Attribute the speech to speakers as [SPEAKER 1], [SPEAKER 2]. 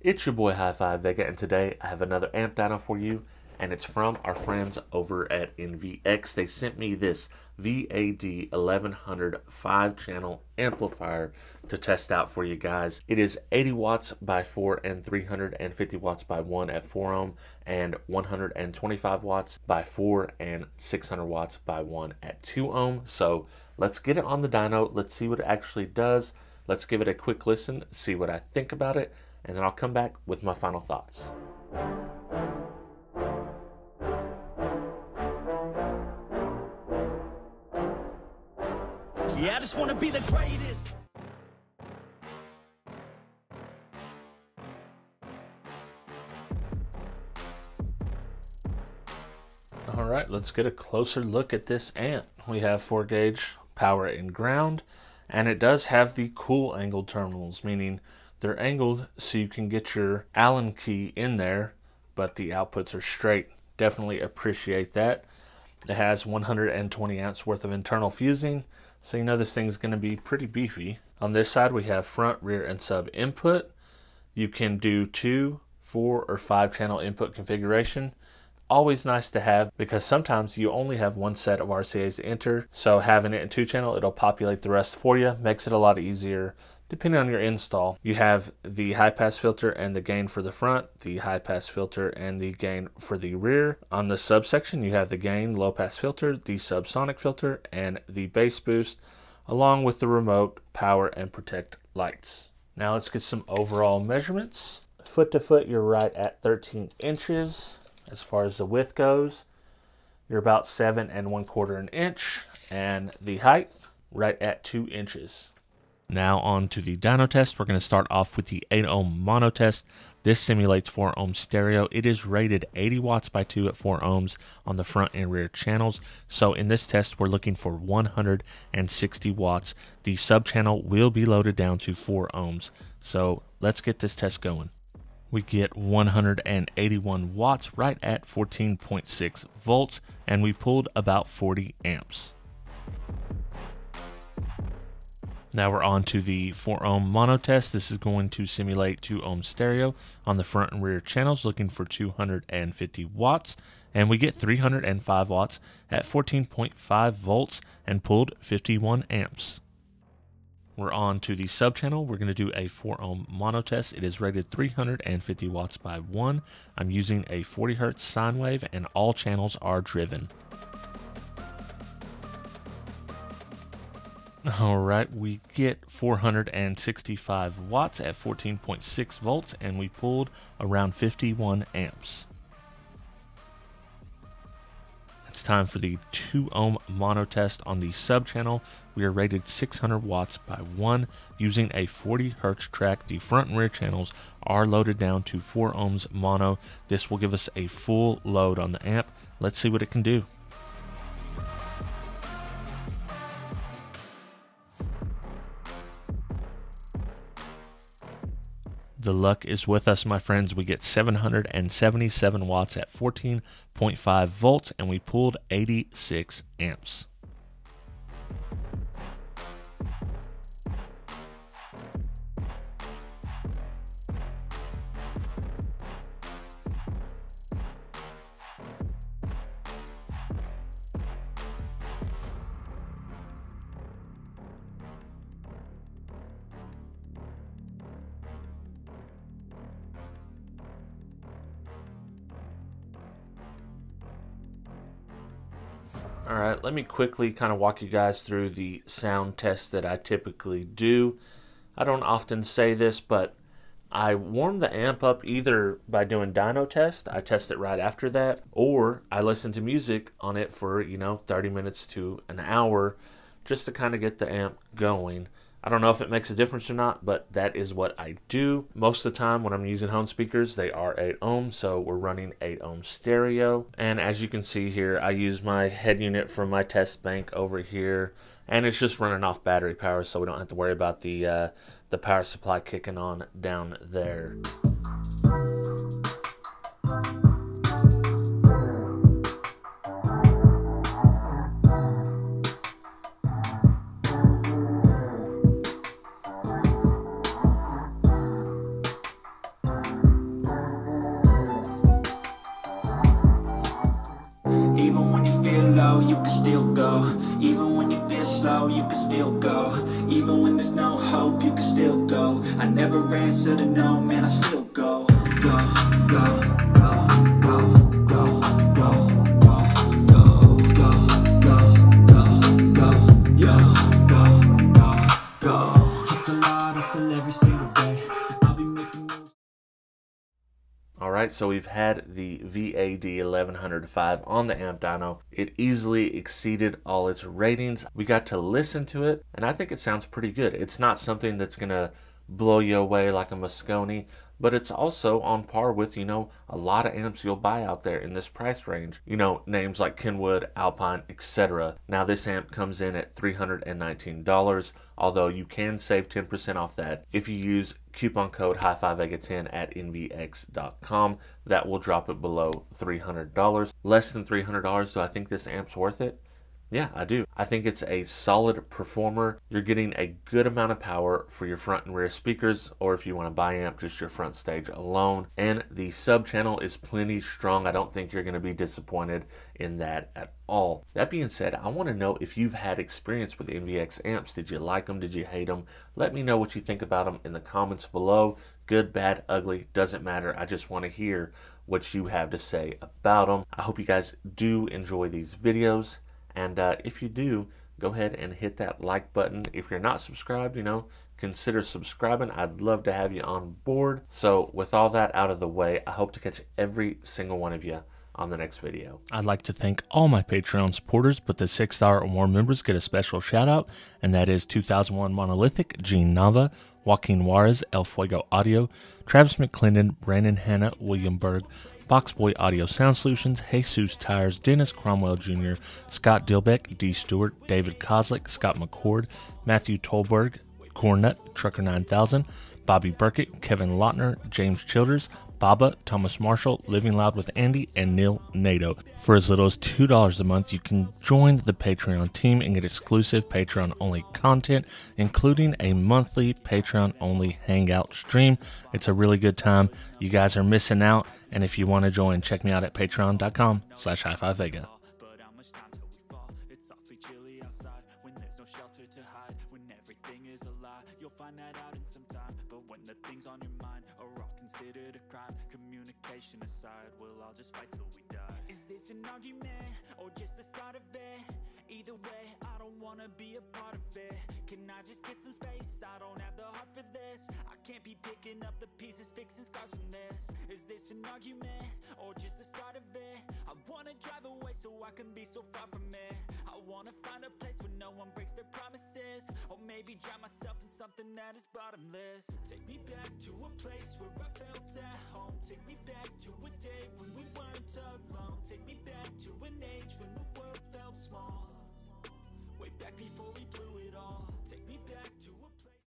[SPEAKER 1] It's your boy HifiVega, and today I have another amp dyno for you, and it's from our friends over at NVX. They sent me this VAD 1100 5-channel amplifier to test out for you guys. It is 80 watts by 4 and 350 watts by 1 at 4 ohm, and 125 watts by 4 and 600 watts by 1 at 2 ohm. So let's get it on the dyno. Let's see what it actually does. Let's give it a quick listen, see what I think about it, and then I'll come back with my final thoughts.
[SPEAKER 2] Yeah, I just want to be the greatest.
[SPEAKER 1] All right, let's get a closer look at this amp. We have 4 gauge power and ground, and it does have the cool angled terminals, meaning they're angled so you can get your Allen key in there, but the outputs are straight. Definitely appreciate that. It has 120 amps worth of internal fusing, so you know this thing's going to be pretty beefy. On this side we have front, rear, and sub input. You can do 2, 4, or 5 channel input configuration. Always nice to have, because sometimes you only have one set of RCAs to enter, so having it in 2 channel, it'll populate the rest for you. Makes it a lot easier depending on your install. You have the high pass filter and the gain for the front, the high pass filter and the gain for the rear. On the subsection you have the gain, low pass filter, the subsonic filter, and the bass boost, along with the remote, power, and protect lights. Now let's get some overall measurements. Foot to foot, you're right at 13 inches. As far as the width goes, you're about 7 1/4 inch, and the height right at 2 inches. Now on to the dyno test. We're going to start off with the 8 ohm mono test. This simulates 4 ohm stereo. It is rated 80 watts by 2 at 4 ohms on the front and rear channels. So in this test, we're looking for 160 watts. The sub channel will be loaded down to 4 ohms. So let's get this test going. We get 181 watts right at 14.6 volts, and we pulled about 40 amps. Now we're on to the 4 ohm mono test. This is going to simulate 2 ohm stereo on the front and rear channels, looking for 250 watts, and we get 305 watts at 14.5 volts and pulled 51 amps. We're on to the sub channel. We're going to do a 4 ohm mono test. It is rated 350 watts by 1. I'm using a 40 hertz sine wave, and all channels are driven. All right, we get 465 watts at 14.6 volts, and we pulled around 51 amps. It's time for the 2 ohm mono test on the sub channel. We are rated 600 watts by 1 using a 40 hertz track. The front and rear channels are loaded down to 4 ohms mono. This will give us a full load on the amp. Let's see what it can do. The luck is with us, my friends. We get 777 watts at 14.5 volts, and we pulled 86 amps. All right, let me quickly kind of walk you guys through the sound test that I typically do. I don't often say this, but I warm the amp up either by doing dyno test, I test it right after that, or I listen to music on it for, 30 minutes to an hour just to kind of get the amp going. I don't know if it makes a difference or not, but that is what I do. Most of the time when I'm using home speakers, they are 8 ohms, so we're running 8 ohm stereo. And as you can see here, I use my head unit from my test bank over here, and it's just running off battery power, so we don't have to worry about the power supply kicking on down there.
[SPEAKER 2] Even when you feel low, you can still go. Even when you feel slow, you can still go. Even when there's no hope, you can still go. I never answer to no, man, I still go. Go, go, go, go, go, go, go, go, go. Hustle hard, hustle every single day. I'll be making moves.
[SPEAKER 1] Alright, so we've had the VAD 1105 on the amp dyno. It easily exceeded all its ratings. We got to listen to it, and I think it sounds pretty good. It's not something that's going to blow you away like a Moscone, but it's also on par with, you know, a lot of amps you'll buy out there in this price range. You know, names like Kenwood, Alpine, etc. Now this amp comes in at $319, although you can save 10% off that if you use coupon code HifiVega10 at nvx.com. That will drop it below $300. Less than $300, do I think this amp's worth it? Yeah, I do. I think it's a solid performer. You're getting a good amount of power for your front and rear speakers, or if you want to buy amp, just your front stage alone. And the sub channel is plenty strong. I don't think you're going to be disappointed in that at all. That being said, I want to know if you've had experience with NVX amps. Did you like them? Did you hate them? Let me know what you think about them in the comments below. Good, bad, ugly, doesn't matter. I just want to hear what you have to say about them. I hope you guys do enjoy these videos. And if you do, go ahead and hit that like button. If you're not subscribed, you know, consider subscribing. I'd love to have you on board. So with all that out of the way, I hope to catch every single one of you on the next video. I'd like to thank all my Patreon supporters, but the $6 or more members get a special shout out, and that is 2001 Monolithic, Gene Nava, Joaquin Juarez, El Fuego Audio, Travis McClendon, Brandon Hanna, William Berg, Boxboy Audio Sound Solutions, Jesus Tires, Dennis Cromwell Jr., Scott Dilbeck, D. Stewart, David Kozlik, Scott McCord, Matthew Tolberg, Cornut, Trucker 9000, Bobby Burkett, Kevin Lautner, James Childers, Baba, Thomas Marshall, Living Loud with Andy, and Neil Nato. For as little as $2 a month, you can join the Patreon team and get exclusive Patreon-only content, including a monthly Patreon-only hangout stream. It's a really good time. You guys are missing out, and if you want to join, check me out at patreon.com/HifiVega.
[SPEAKER 2] But how much time till we fall? It's awfully chilly outside when there's no shelter to hide. When everything is a lie, you'll find that out in some time. But when the things on your mind are all considered a crime, communication aside, we'll all just fight till we die. Is this an argument or just the start of it? Either way, I don't wanna be a part of it. Can I just get some space? I don't have the heart for this. I can't be picking up the pieces, fixing scars from this. Is this an argument or just the start of it? I wanna drive away so I can be so far from it. I wanna find a place where no one breaks their promises, or maybe drown myself in something that is bottomless. Take me back to a place where I felt at home. Take me back to a day when we weren't alone. Take me back